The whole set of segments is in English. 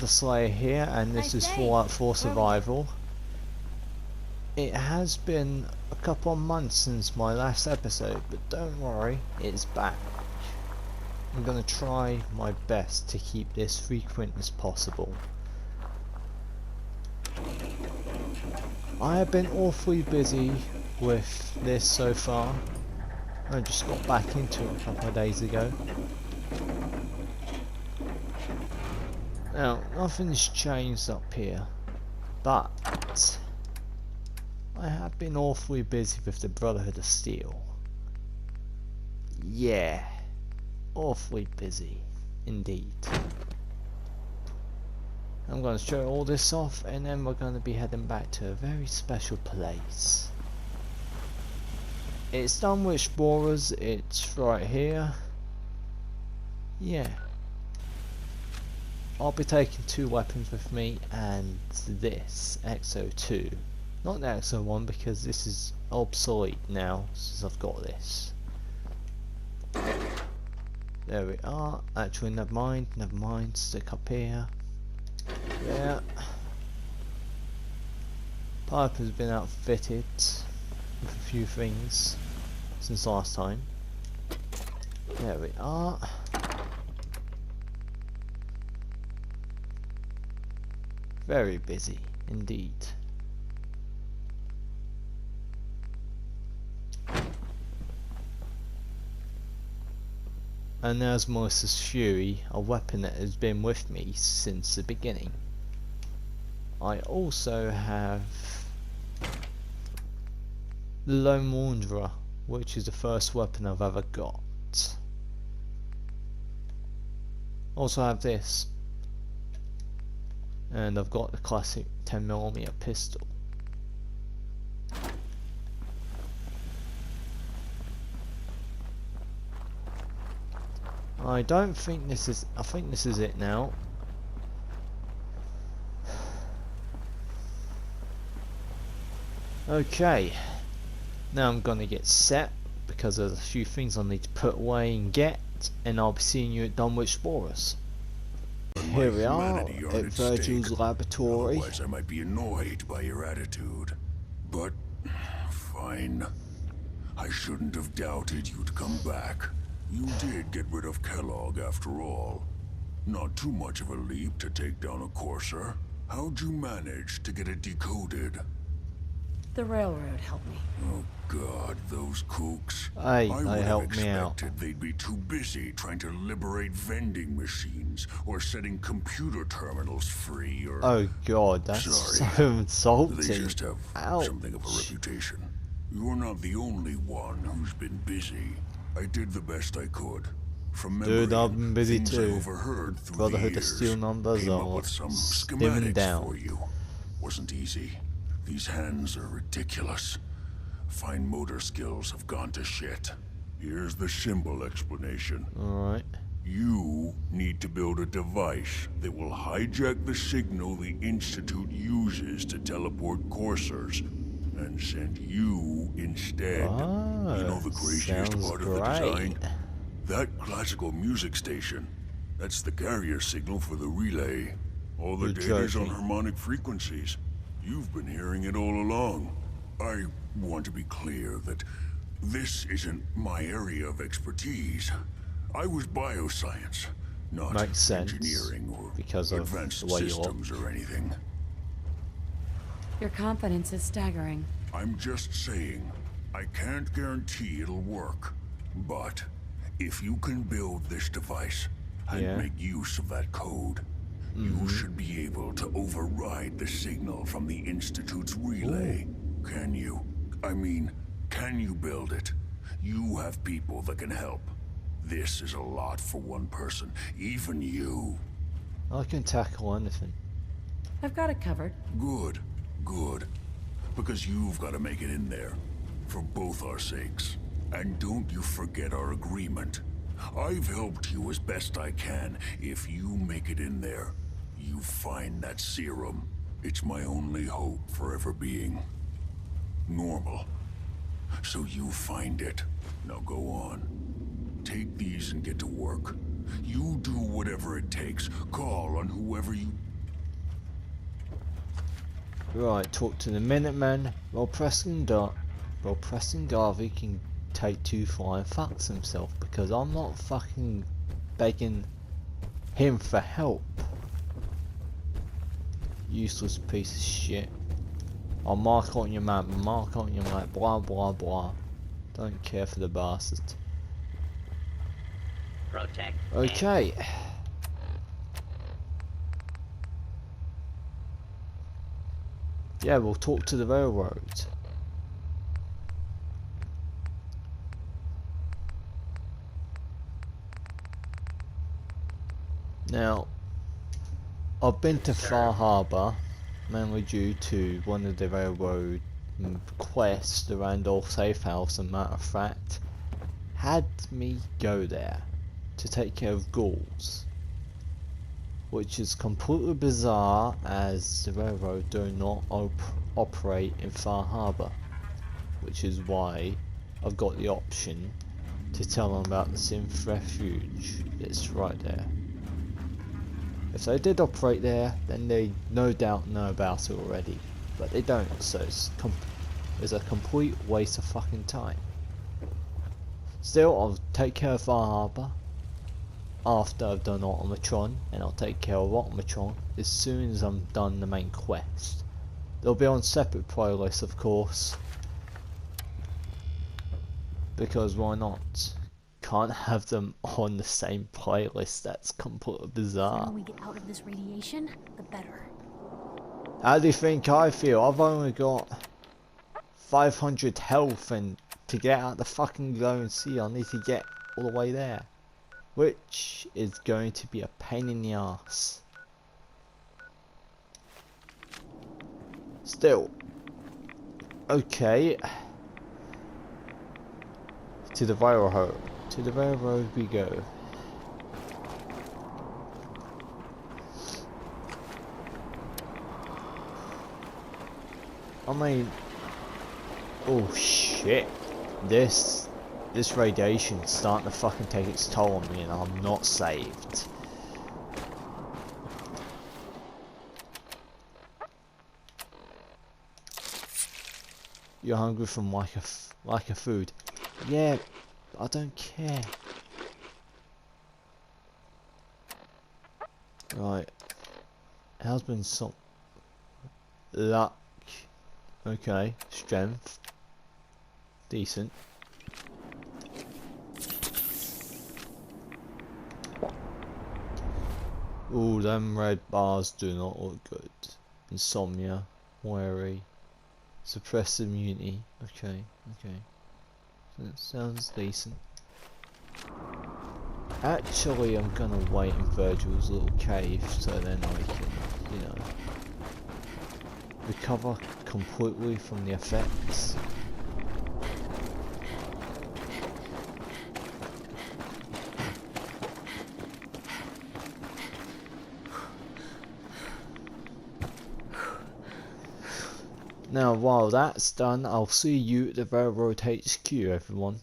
the Slayer here, and this is Fallout 4 Survival. It has been a couple of months since my last episode, but don't worry, it's back. I'm gonna try my best to keep this frequent as possible. I have been awfully busy with this so far. I just got back into it a couple of days ago. Now, nothing's changed up here, but I have been awfully busy with the Brotherhood of Steel. Yeah, awfully busy indeed. I'm going to show all this off, and then we're going to be heading back to a very special place. It's Dunwich Explorers, it's right here. Yeah. I'll be taking 2 weapons with me, and this XO2. Not the XO1 because this is obsolete now since I've got this. There we are. Actually, never mind, stick up here. Yeah. Pipe has been outfitted with a few things since last time. There we are. Very busy indeed. And there's Melissa's Fury, a weapon that has been with me since the beginning. I also have the Lone Wanderer, which is the first weapon I've ever got. Also have this. And I've got the classic 10mm pistol. I don't think this is, I think this is it now. Okay, now I'm gonna get set because there's a few things I need to put away and get, and I'll be seeing you at Dunwich Explorers. Here we are at Virgil's laboratory. Otherwise I might be annoyed by your attitude. But fine. I shouldn't have doubted you'd come back. You did get rid of Kellogg after all. Not too much of a leap to take down a courser. How'd you manage to get it decoded? The railroad helped me. Oh God, those kooks. Hey, I would they have helped me out. expected they'd be too busy trying to liberate vending machines or setting computer terminals free or... Oh God, that's Sorry. so insulting. They just have Ouch. something of a reputation. You're not the only one who's been busy. I did the best I could. From memory, Dude, I've been busy things I too. overheard through Brotherhood the of years, Steel numbers came up are with some slimming schematics down. for you. Wasn't easy. These hands are ridiculous. Fine motor skills have gone to shit. Here's the symbol explanation. Alright. You need to build a device that will hijack the signal the Institute uses to teleport coursers and send you instead. Ah, You know the craziest sounds part of the great. design? That classical music station. That's the carrier signal for the relay. All the You're data's on joking. harmonic frequencies. You've been hearing it all along. I want to be clear that this isn't my area of expertise. I was bioscience, not Makes sense, engineering or because of advanced the way you systems or anything. Your confidence is staggering. I'm just saying, I can't guarantee it'll work. But if you can build this device and Yeah. make use of that code, you should be able to override the signal from the Institute's relay. Can you? I mean, can you build it? You have people that can help. This is a lot for one person, even you. I can tackle anything. I've got it covered. Good, good. Because you've got to make it in there. For both our sakes. And don't you forget our agreement. I've helped you as best I can. If you make it in there, you find that serum. It's my only hope for ever being normal. So you find it. Now go on. Take these and get to work. You do whatever it takes. Call on whoever you Right, talk to the Minutemen. While pressing Garvey can take too far and fucks himself, because I'm not fucking begging him for help. Useless piece of shit. I'll mark on your map, blah blah blah. Don't care for the bastard. Protect. Okay. Yeah, we'll talk to the railroad. Now, I've been to Far Harbour, mainly due to one of the railroad quests, the Randolph Safe House, and matter of fact, had me go there to take care of ghouls. Which is completely bizarre, as the railroad do not operate in Far Harbour. Which is why I've got the option to tell them about the Synth Refuge that's right there. If they did operate there, then they no doubt know about it already, but they don't, so it's a complete waste of fucking time. Still, I'll take care of Far Harbour after I've done Automatron, and I'll take care of Automatron as soon as I'm done the main quest. They'll be on separate playlists, of course, because why not? Can't have them on the same playlist. That's completely bizarre. The sooner we get out of this radiation, the better. How do you think I feel? I've only got 500 health, and to get out the fucking glowing sea I need to get all the way there, which is going to be a pain in the ass. Still, okay. To the railroad. To the railroad we go. I mean, oh shit, this radiation's starting to fucking take its toll on me, and I'm not saved. You're hungry from like a food. Yeah, I don't care. Right, how's been some luck? Okay, strength, decent. Ooh, them red bars do not look good. Insomnia, wary, suppressed immunity. Okay, okay. That sounds decent. Actually, I'm gonna wait in Virgil's little cave so then I can, you know, recover completely from the effects. Now, while that's done, I'll see you at the railroad HQ, everyone.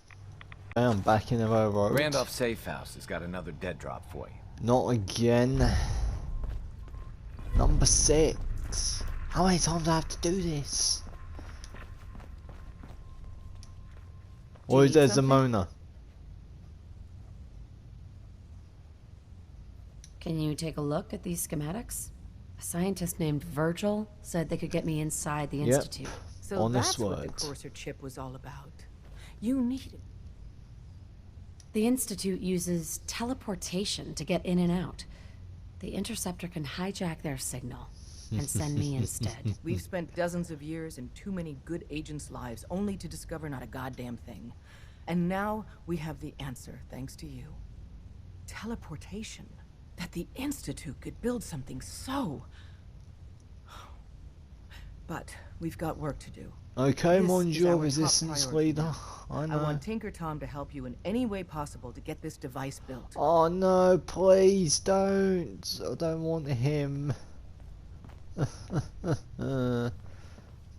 I'm back in the railroad. Randolph Safe House has got another dead drop for you. Not again. Number 6. How many times do I have to do this? Or is there Zamona? Can you take a look at these schematics? A scientist named Virgil said they could get me inside the Institute. So Honest that's what the words. Courser chip was all about. You need it. The Institute uses teleportation to get in and out. The Interceptor can hijack their signal and send me instead. We've spent dozens of years and too many good agents' lives only to discover not a goddamn thing. And now we have the answer, thanks to you. Teleportation. That the Institute could build something so... But we've got work to do. Okay, This mon is Dieu, our resistance top priority leader. now. I I know. want Tinker Tom to help you in any way possible to get this device built. Oh no, please don't. I don't want him. Don't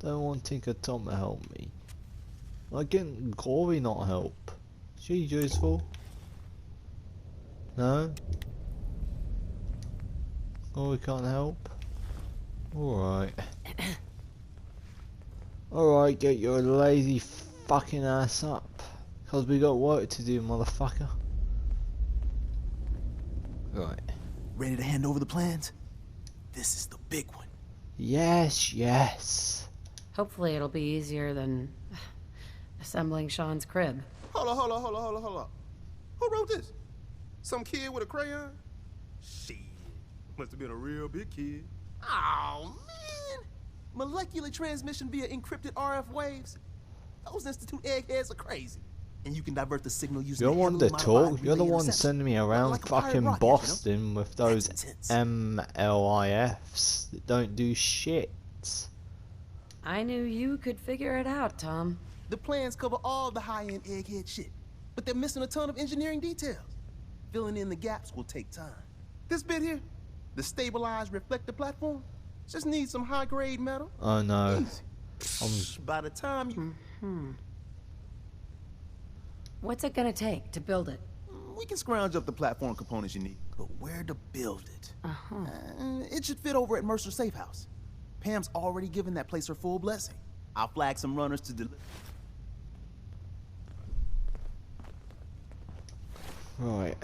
want Tinker Tom to help me. I get Glory not help. She's useful. No? Glory can't help? Alright. Alright, get your lazy fucking ass up. Cause we got work to do, motherfucker. Right. Ready to hand over the plans? This is the big one. Yes, yes. Hopefully it'll be easier than assembling Sean's crib. Hold on. Who wrote this? Some kid with a crayon? Shit. Must have been a real big kid. Oh, man. Molecular transmission via encrypted RF waves. Those Institute eggheads are crazy. And you can divert the signal using You're the one to talk. You're the relay one interception. sending me around Like a pirate fucking rocket, you know? Boston with those That's intense. MLIFs that don't do shit. I knew you could figure it out, Tom. The plans cover all the high-end egghead shit, but they're missing a ton of engineering details. Filling in the gaps will take time. This bit here, the stabilized reflector platform, just needs some high-grade metal. Oh no. Easy. By the time you... What's it gonna take to build it? We can scrounge up the platform components you need, but where to build it? It should fit over at Mercer's safe house. Pam's already given that place her full blessing. I'll flag some runners to deliver. Right.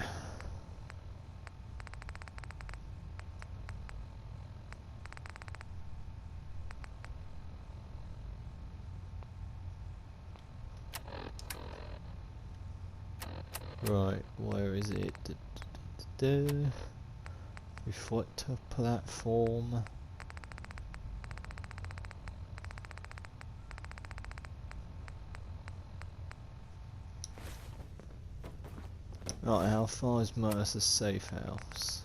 Right, where is it? Reflector platform. Right, how far is Mercer's safe house?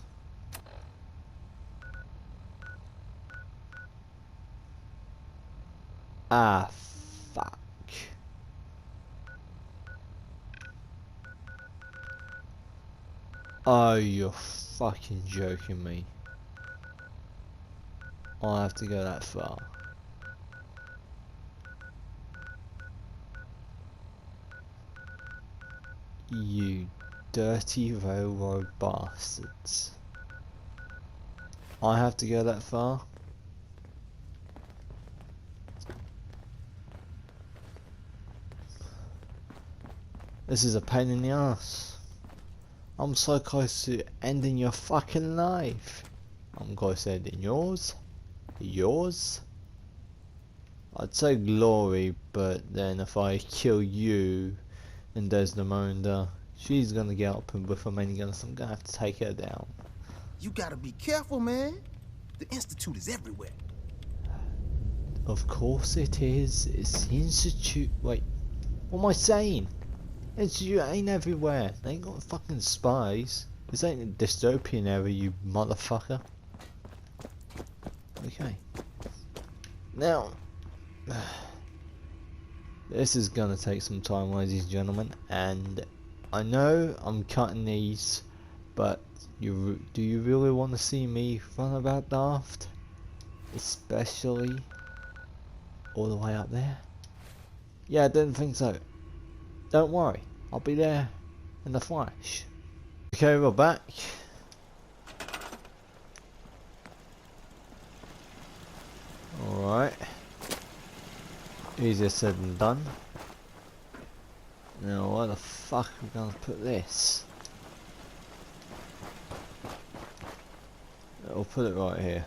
Ah, fuck. Oh, you're fucking joking me. I have to go that far. You dirty railroad bastards. I have to go that far? This is a pain in the ass. I'm so close to ending your fucking life. I'm close to ending yours. Yours? I'd say glory, but then if I kill you and Desdemona, she's gonna get up and with a minigun, so I'm gonna have to take her down. You gotta be careful, man. The Institute is everywhere. Of course it is. It's the Institute. Wait, what am I saying? Institute ain't everywhere. They ain't got fucking spies. This ain't a dystopian area, you motherfucker. Okay. Now, this is gonna take some time, ladies and gentlemen, and I know I'm cutting these, but do you really want to see me run about daft? Especially all the way up there? Yeah, I didn't think so. Don't worry, I'll be there in the flash. Okay, we're back. Alright. Easier said than done. Now, where the fuck are we gonna put this? I'll put it right here.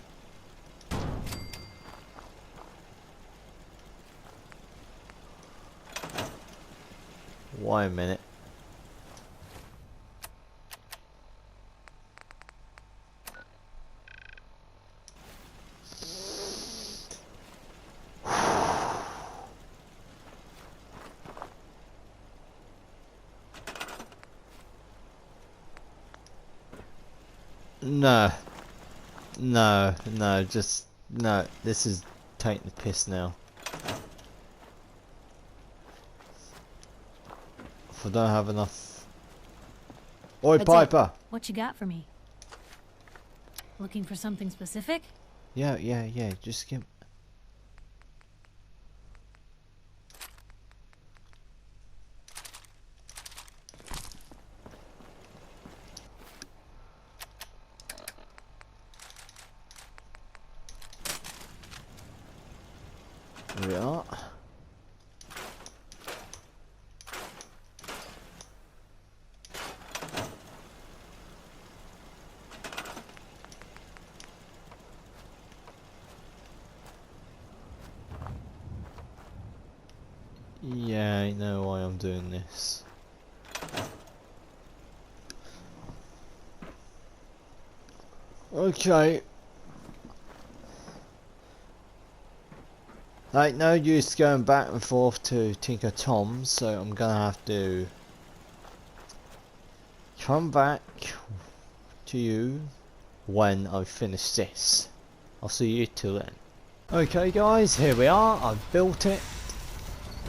Wait a minute. No. No, just no. This is taking the piss now. If I don't have enough. Oi, That's Piper! it. What you got for me? Looking for something specific? Yeah, just give. There we are. Yeah, I know why I'm doing this. Okay. Like, no use going back and forth to Tinker Tom's, so I'm gonna have to come back to you when I've finished this. I'll see you till then. Okay guys, here we are. I've built it.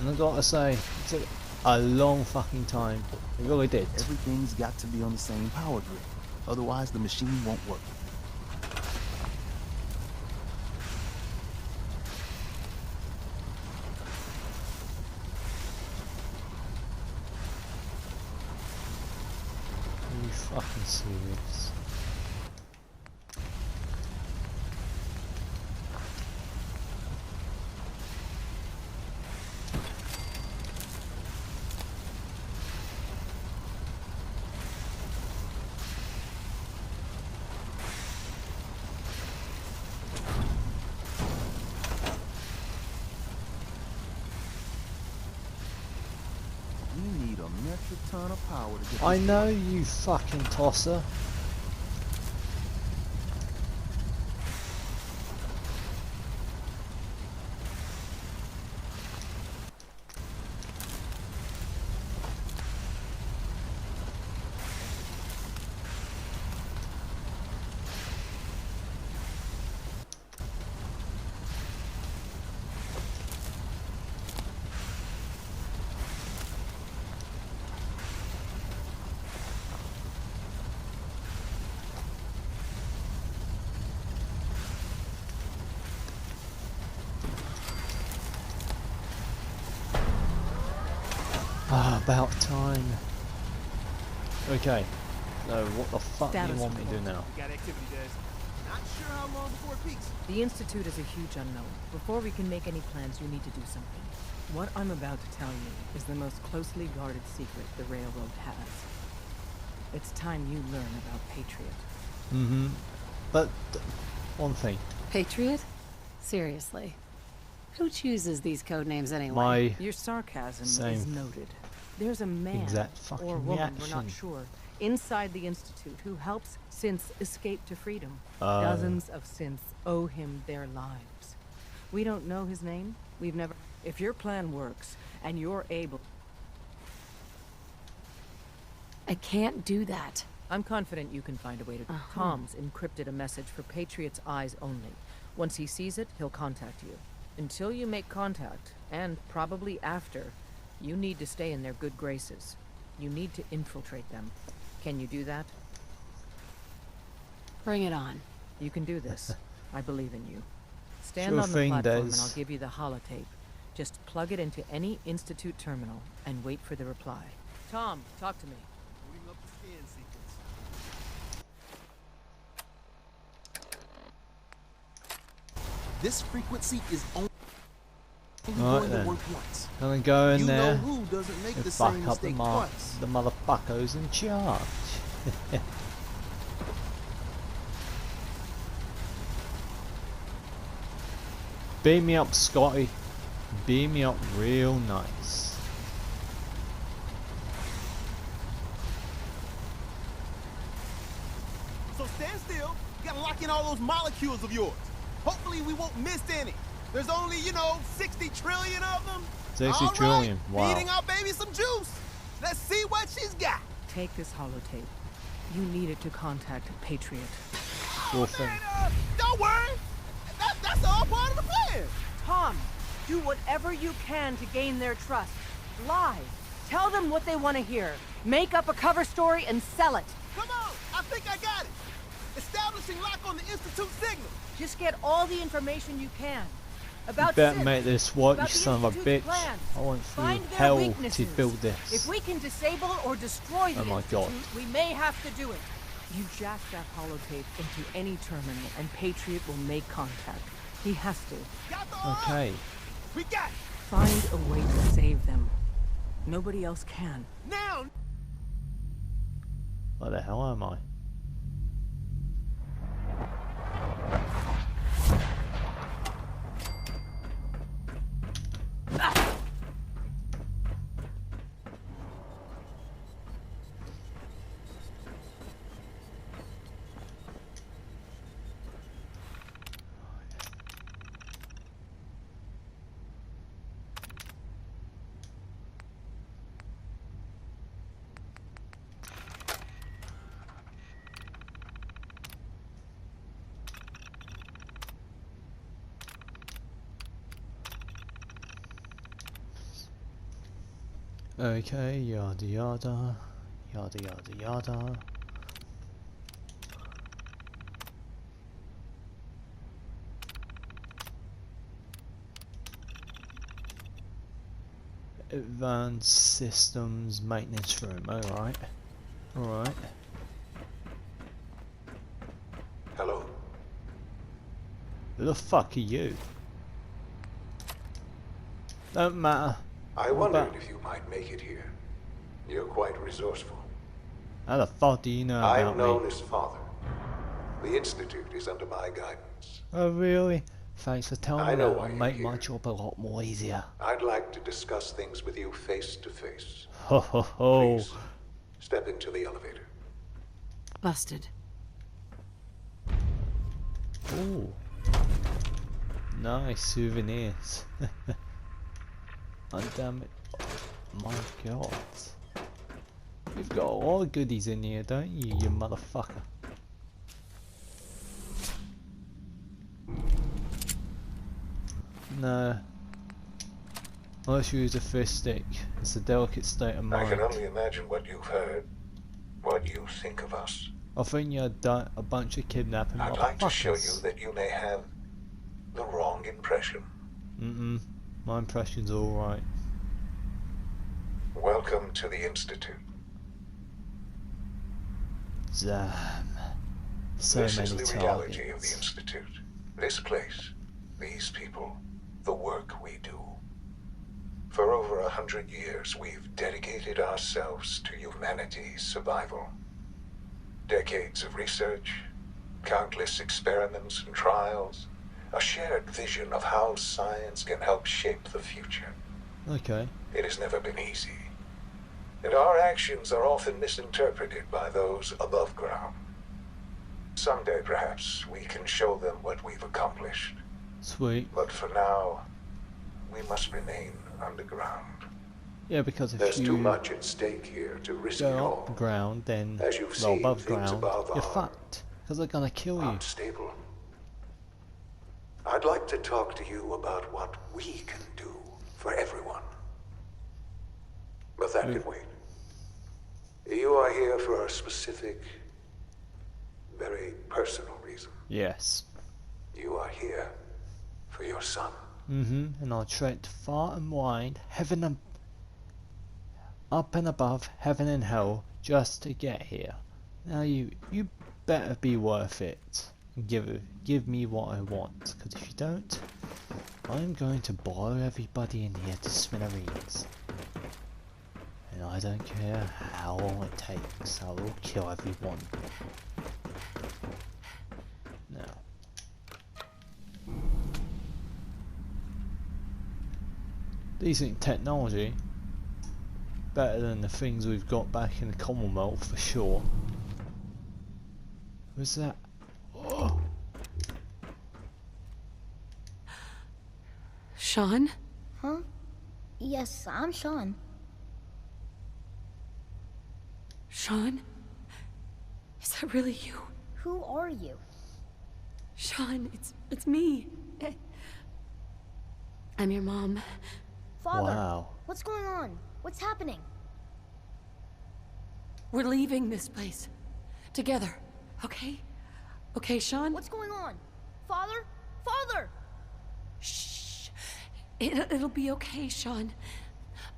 And I've got to say, it took a long fucking time. It really did. Everything's got to be on the same power grid. Otherwise, the machine won't work. Are you fucking serious? You need a metric ton of power to get I this know, going. you fucking tosser. Ah, about time. Okay. So what the fuck do you Status want me to do report. now? We got activity, Des. Not sure how long before it peaks. The Institute is a huge unknown. Before we can make any plans, you need to do something. What I'm about to tell you is the most closely guarded secret the Railroad has. It's time you learn about Patriot. Mm-hmm. But one thing, Patriot? Seriously. Who chooses these code names anyway? my Your sarcasm Same is noted. There's a man exact fucking or woman, we're not reaction. sure, inside the Institute who helps synths escape to freedom. Oh. Dozens of synths owe him their lives. We don't know his name. We've never... If your plan works, and you're able... I can't do that. I'm confident you can find a way to... Tom's encrypted a message for Patriot's eyes only. Once he sees it, he'll contact you. Until you make contact, and probably after, you need to stay in their good graces. You need to infiltrate them. Can you do that? Bring it on. You can do this. I believe in you. Stand Sure on the thing, platform and Des. I'll give you the holotape. Just plug it into any Institute terminal and wait for the reply. Tom, talk to me. Booting up the scan sequence. This frequency is only Right going then. to work once. Gonna go in You know there who doesn't make and the fuck same up the, mistake twice. the motherfuckers in charge. Beam me up, Scotty. Beam me up real nice. So stand still. You gotta lock in all those molecules of yours. Hopefully we won't miss any. There's only, 60 trillion of them. 60 All right, trillion, wow. Feeding our baby some juice. Let's see what she's got. Take this holotape. You need it to contact Patriot. Sure thing. Don't worry. That's all part of the plan. Tom, do whatever you can to gain their trust. Lie. Tell them what they want to hear. Make up a cover story and sell it. Come on. I think I got it. Establishing lock on the Institute signal. Just get all the information you can. About Better Sid, make this work, you about the son of a Institute's bitch. plans. I went through Find their hell weaknesses. to build this. If we can disable or destroy the Oh my Institute, God. we may have to do it. You jack that holotape into any terminal and Patriot will make contact. He has to. Got the arm? Okay. We got it! Find a way to save them. Nobody else can. Now! What the hell am I? Okay, yada yada, yada yada yada. Advanced systems maintenance room, alright. Alright. Hello. Who the fuck are you? Don't matter. I wondered if you might make it here. You're quite resourceful. How the fuck do you know about I'm known me? as Father. The Institute is under my guidance. Oh really? Thanks for telling I me know that. why It'll you're make my here. job a lot more easier. I'd like to discuss things with you face to face. Ho ho ho. Please, step into the elevator. Busted. Ooh. Nice souvenirs. Oh, damn it. My god. You've got a lot of goodies in here, don't you, you motherfucker? No. Unless you use a fist stick. It's a delicate state of I mind. can only imagine what you've heard, what you think of us. I think you're a bunch of kidnapping I'd like to show you motherfuckers. that you may have the wrong impression. My impression's alright. Welcome to the Institute. Damn. So This many is the targets. reality of the Institute. This place, these people, the work we do. For over 100 years, we've dedicated ourselves to humanity's survival. Decades of research, countless experiments and trials, a shared vision of how science can help shape the future. Okay. It has never been easy, and our actions are often misinterpreted by those above ground. Someday, perhaps, we can show them what we've accomplished. Sweet. But for now, we must remain underground. Yeah, because if There's you too much at stake here to risk it go all. up ground, then As you've well, seen, above things ground, above you're are fucked. Because they're gonna kill you. Unstable. I'd like to talk to you about what we can do for everyone. But that can wait. You are here for a specific, very personal reason. Yes. You are here for your son. And I trekked far and wide, heaven and up and above, heaven and hell, just to get here. Now you better be worth it. And give me what I want, because if you don't, I'm going to blow everybody in here to smithereens. And I don't care how long it takes, I will kill everyone. Now. Decent technology. Better than the things we've got back in the Commonwealth for sure. What's that? Oh. Sean? Huh? Yes, I'm Sean. Sean? Is that really you? Who are you? Sean, it's me. I'm your mom. Father, Wow. what's going on? What's happening? We're leaving this place. Together. Okay? Okay, Sean? What's going on? Father? Father! Shh. It'll be okay, Sean.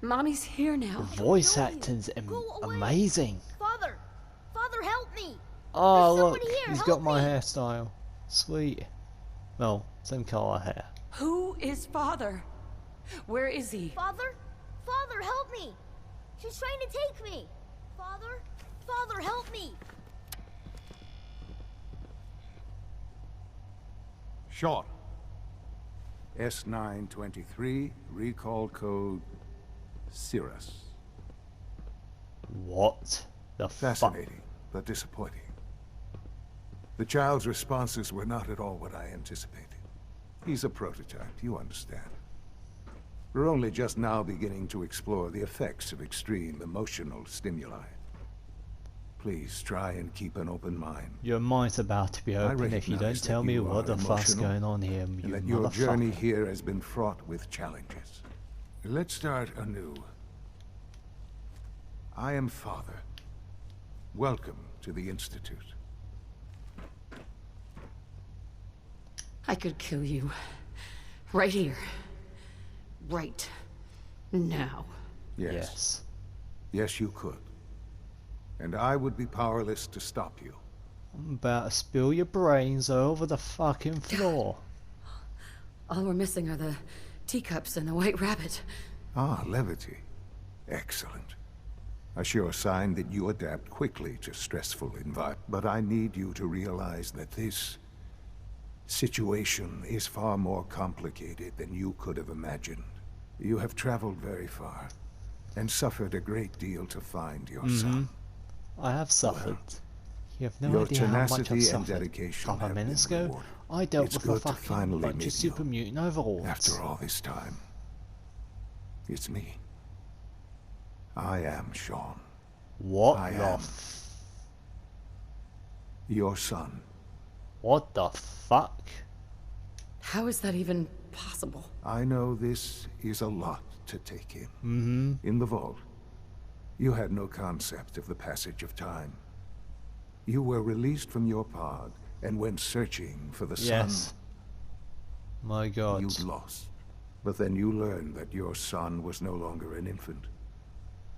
Mommy's here now. Voice know you. acting's Go away. amazing. Father! Father, help me! Oh There's look, somebody here, he's help got my me. hairstyle. Sweet. Well, same colour hair. Who is father? Where is he? Father? Father, help me! She's trying to take me! Father? Father, help me! Sean. S923, recall code Cirrus. What the fuck? Fascinating, but disappointing. The child's responses were not at all what I anticipated. He's a prototype, you understand. We're only just now beginning to explore the effects of extreme emotional stimuli. Please try and keep an open mind. Your mind's about to be open if you don't recognize tell that me you what are the fuck's emotional, going on here, and you that your journey motherfucker. here has been fraught with challenges. Let's start anew. I am Father. Welcome to the Institute. I could kill you. Right here. Right now. Yes. Yes, you could. And I would be powerless to stop you. I'm about to spill your brains over the fucking floor. All we're missing are the teacups and the white rabbit. Ah, levity. Excellent. A sure sign that you adapt quickly to stressful environments. But I need you to realize that this situation is far more complicated than you could have imagined. You have traveled very far and suffered a great deal to find your son. I have suffered. You have no Your idea how much I've tenacity and suffered. dedication A couple have of minutes been ago, rewarded. I dealt It's with a good to fucking finally bunch meet of super you. mutant overlords. After all this time, it's me. I am Sean. What I the am your son. What the fuck? How is that even possible? I know this is a lot to take in. In the vault, you had no concept of the passage of time. You were released from your pod and went searching for the Yes. sun My god. you'd lost. But then you learned that your son was no longer an infant,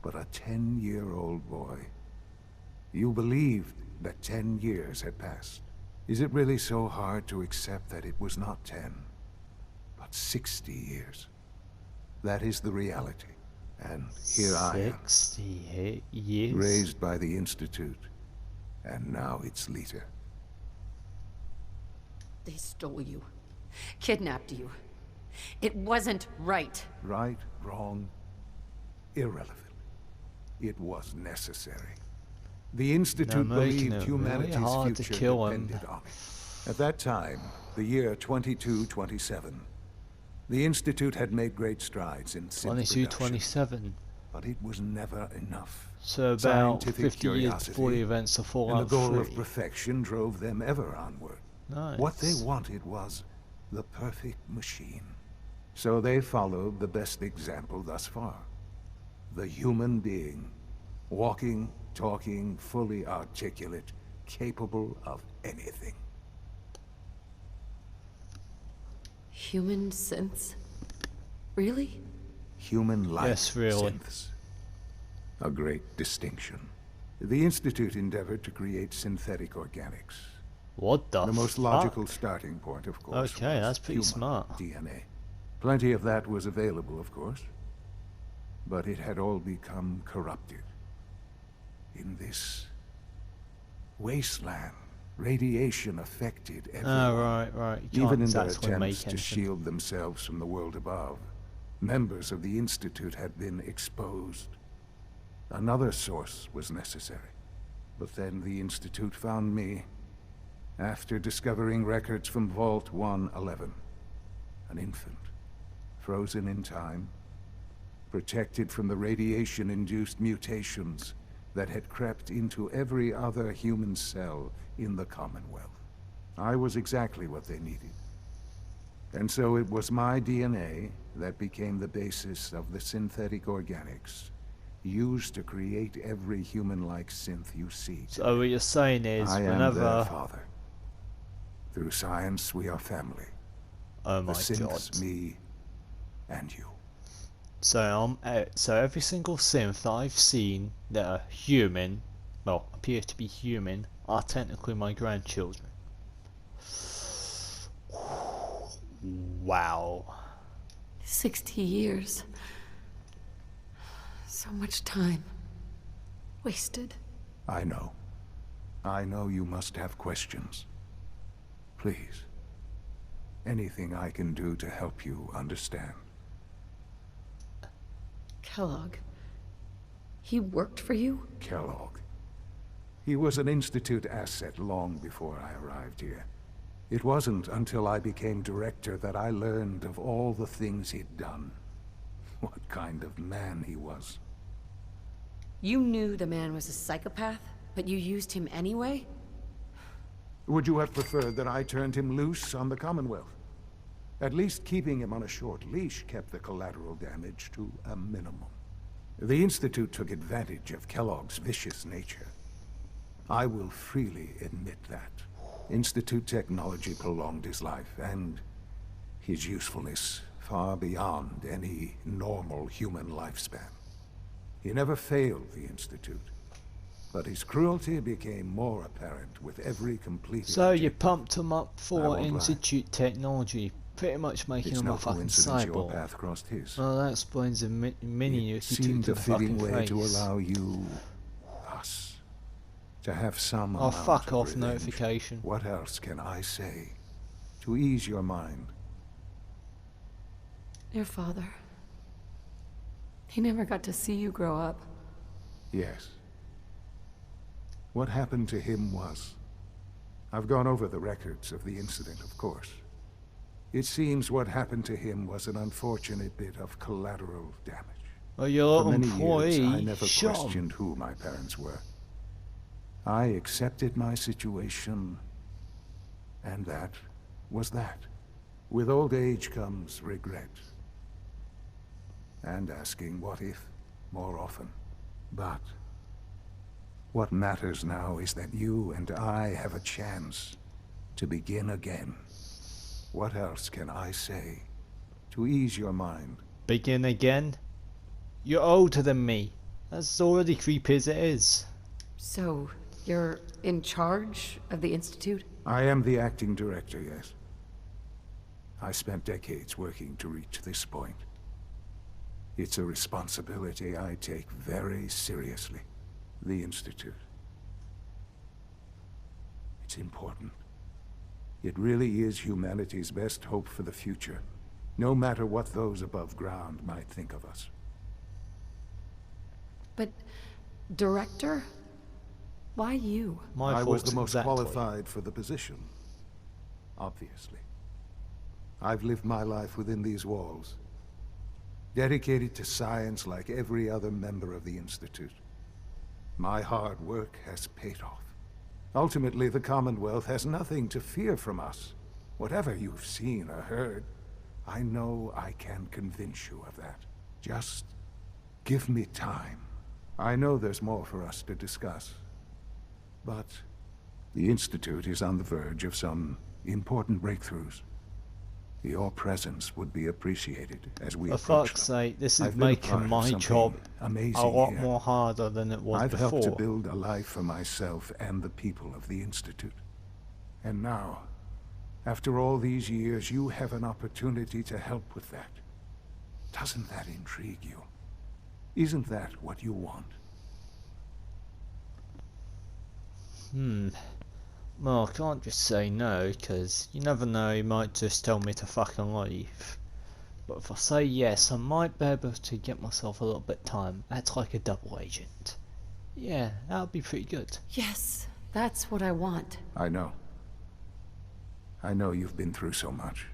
but a 10-year-old boy. You believed that 10 years had passed. Is it really so hard to accept that it was not 10, but 60 years? That is the reality. And here I am, 60 years? raised by the Institute, and now its leader. They stole you. Kidnapped you. It wasn't right. Right, wrong, irrelevant. It was necessary. The Institute making believed it humanity's really hard to future kill him. depended on it. At that time, the year 2227, the Institute had made great strides in synth 22, production, 27. but it was never enough. So about Scientific 50 years curiosity before the events of and the Fallout goal 3. of perfection drove them ever onward. Nice. What they wanted was the perfect machine. So they followed the best example thus far. The human being. Walking, talking, fully articulate, capable of anything. Human synths? Really? Human-like Yes, really. synths. A great distinction. The Institute endeavored to create synthetic organics. What the The most fuck? logical starting point, of course, Okay, was that's pretty human smart. DNA. Plenty of that was available, of course. But it had all become corrupted. In this wasteland, radiation affected everyone. Oh, right. You Even can't in their exactly make attempts to anything. shield themselves from the world above, members of the Institute had been exposed. Another source was necessary. But then the Institute found me after discovering records from Vault 111. An infant, frozen in time, protected from the radiation-induced mutations that had crept into every other human cell in the Commonwealth. I was exactly what they needed. And so it was my DNA that became the basis of the synthetic organics used to create every human-like synth you see. So what you're saying is, I am their whenever... father. Through science, we are family. Oh my The synths, god. me, and you. So so every single synth that I've seen that are human, well, appear to be human, are technically my 60 years. So much time. Wasted. I know. I know you must have questions. Please. Anything I can do to help you understand. Kellogg. He worked for you? Kellogg. He was an Institute asset long before I arrived here. It wasn't until I became director that I learned of all the things he'd done. What kind of man he was. You knew the man was a psychopath, but you used him anyway? Would you have preferred that I turned him loose on the Commonwealth? At least keeping him on a short leash kept the collateral damage to a minimum. The Institute took advantage of Kellogg's vicious nature. I will freely admit that. Institute technology prolonged his life, and his usefulness far beyond any normal human lifespan. He never failed the Institute, but his cruelty became more apparent with every completed So you objective. pumped him up I for won't lie. Institute technology, pretty much making It's him no a fucking coincidence your cyborg. path crossed his. Well, that explains the mini you It took seemed to a the fitting fucking way face. to allow you, us, to have some Oh, amount fuck of off, revenge. notification. What else can I say to ease your mind? Your father. He never got to see you grow up. Yes. What happened to him was... I've gone over the records of the incident, of course. It seems what happened to him was an unfortunate bit of collateral damage. Well, your For many employee years, I never shot him. questioned who my parents were. I accepted my situation, and that was that. With old age comes regret. And asking what if more often. But what matters now is that you and I have a chance to begin again. What else can I say to ease your mind? Begin again? You're older than me. That's already creepy as it is. So, you're in charge of the Institute? I am the acting director, yes. I spent decades working to reach this point. It's a responsibility I take very seriously. The Institute. It's important. It really is humanity's best hope for the future, no matter what those above ground might think of us. But, director? Why you? My I was thoughts the most exactly. qualified for the position. Obviously. I've lived my life within these walls, dedicated to science like every other member of the Institute. My hard work has paid off. Ultimately, the Commonwealth has nothing to fear from us. Whatever you've seen or heard, I know I can convince you of that. Just give me time. I know there's more for us to discuss. But the Institute is on the verge of some important breakthroughs. Your presence would be appreciated as we For approach fuck's them. sake, this is I've been a making part of my something job amazing a lot here. more harder than it was I've before. helped to build a life for myself and the people of the Institute. And now, after all these years, you have an opportunity to help with that. Doesn't that intrigue you? Isn't that what you want? Well, I can't just say no, because you never know, he might just tell me to fucking leave. But if I say yes, I might be able to get myself a little bit of time. Act like a double agent. Yeah, that would be pretty good. Yes, that's what I want. I know. I know you've been through so much.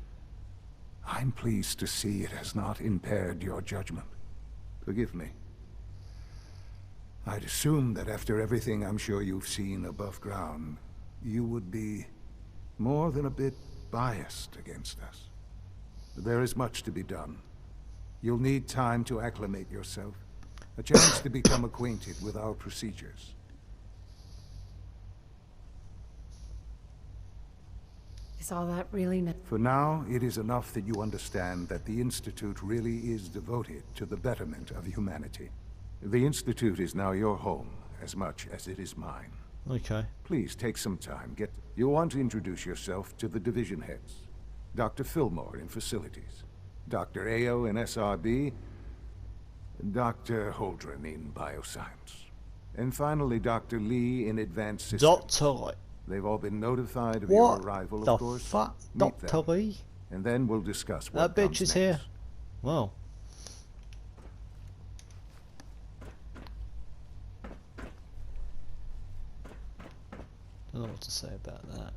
I'm pleased to see it has not impaired your judgment. Forgive me. I'd assumed that after everything I'm sure you've seen above ground, you would be more than a bit biased against us. But there is much to be done. You'll need time to acclimate yourself, a chance to become acquainted with our procedures. Is all that really For now, it is enough that you understand that the Institute really is devoted to the betterment of humanity. The Institute is now your home, as much as it is mine. Okay. Please take some time. You'll want to introduce yourself to the division heads. Dr. Fillmore in facilities. Dr. Ayo in SRB, Dr. Holdren in Bioscience, and finally Dr. Lee in Advanced Systems. Doctor Lee. They've all been notified of your What arrival, the of course. fuck? Meet Doctor them, Lee? and then we'll discuss That what bitch comes is next. here. Well. Don't know what to say about that.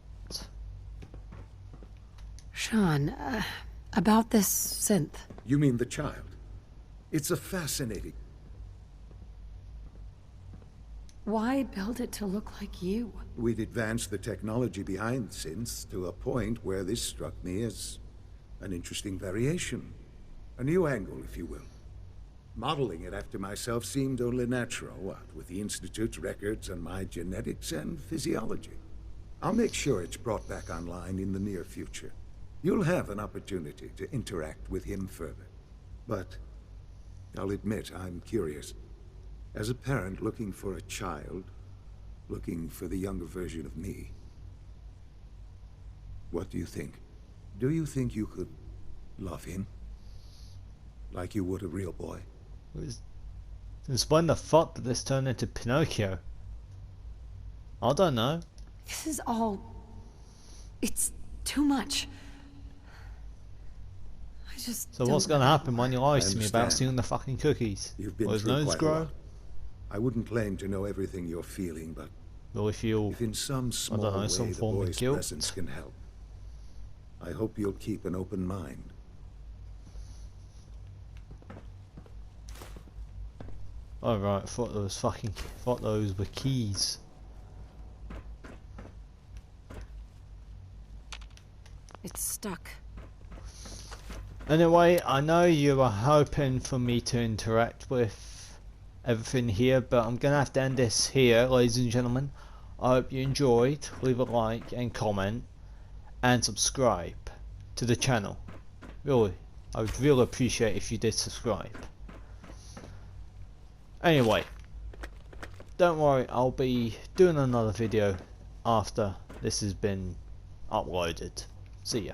Sean, about this synth. You mean the child? It's a fascinating... Why build it to look like you? We'd advanced the technology behind synths to a point where this struck me as an interesting variation. A new angle, if you will. Modeling it after myself seemed only natural, what with the Institute's records and my genetics and physiology. I'll make sure it's brought back online in the near future. You'll have an opportunity to interact with him further. But I'll admit I'm curious. As a parent looking for a child, looking for the younger version of me, what do you think? Do you think you could love him? Like you would a real boy? Since when the fuck did this turn into Pinocchio? I don't know. This is all... It's too much. I just So don't what's gonna know. happen when you lies to me about understand. stealing the fucking cookies? You've been Will his through nose quite a grow? lot. I wouldn't claim to know everything you're feeling, but Will he feel, if in some small know, way some the form of boy's guilt? presence can help, I hope you'll keep an open mind. oh right, thought those were keys. It's stuck. Anyway, I know you were hoping for me to interact with everything here, but I'm gonna have to end this here, ladies and gentlemen. I hope you enjoyed. Leave a like and comment and subscribe to the channel. Really, I would really appreciate if you did subscribe. Anyway, don't worry, I'll be doing another video after this has been uploaded. See ya.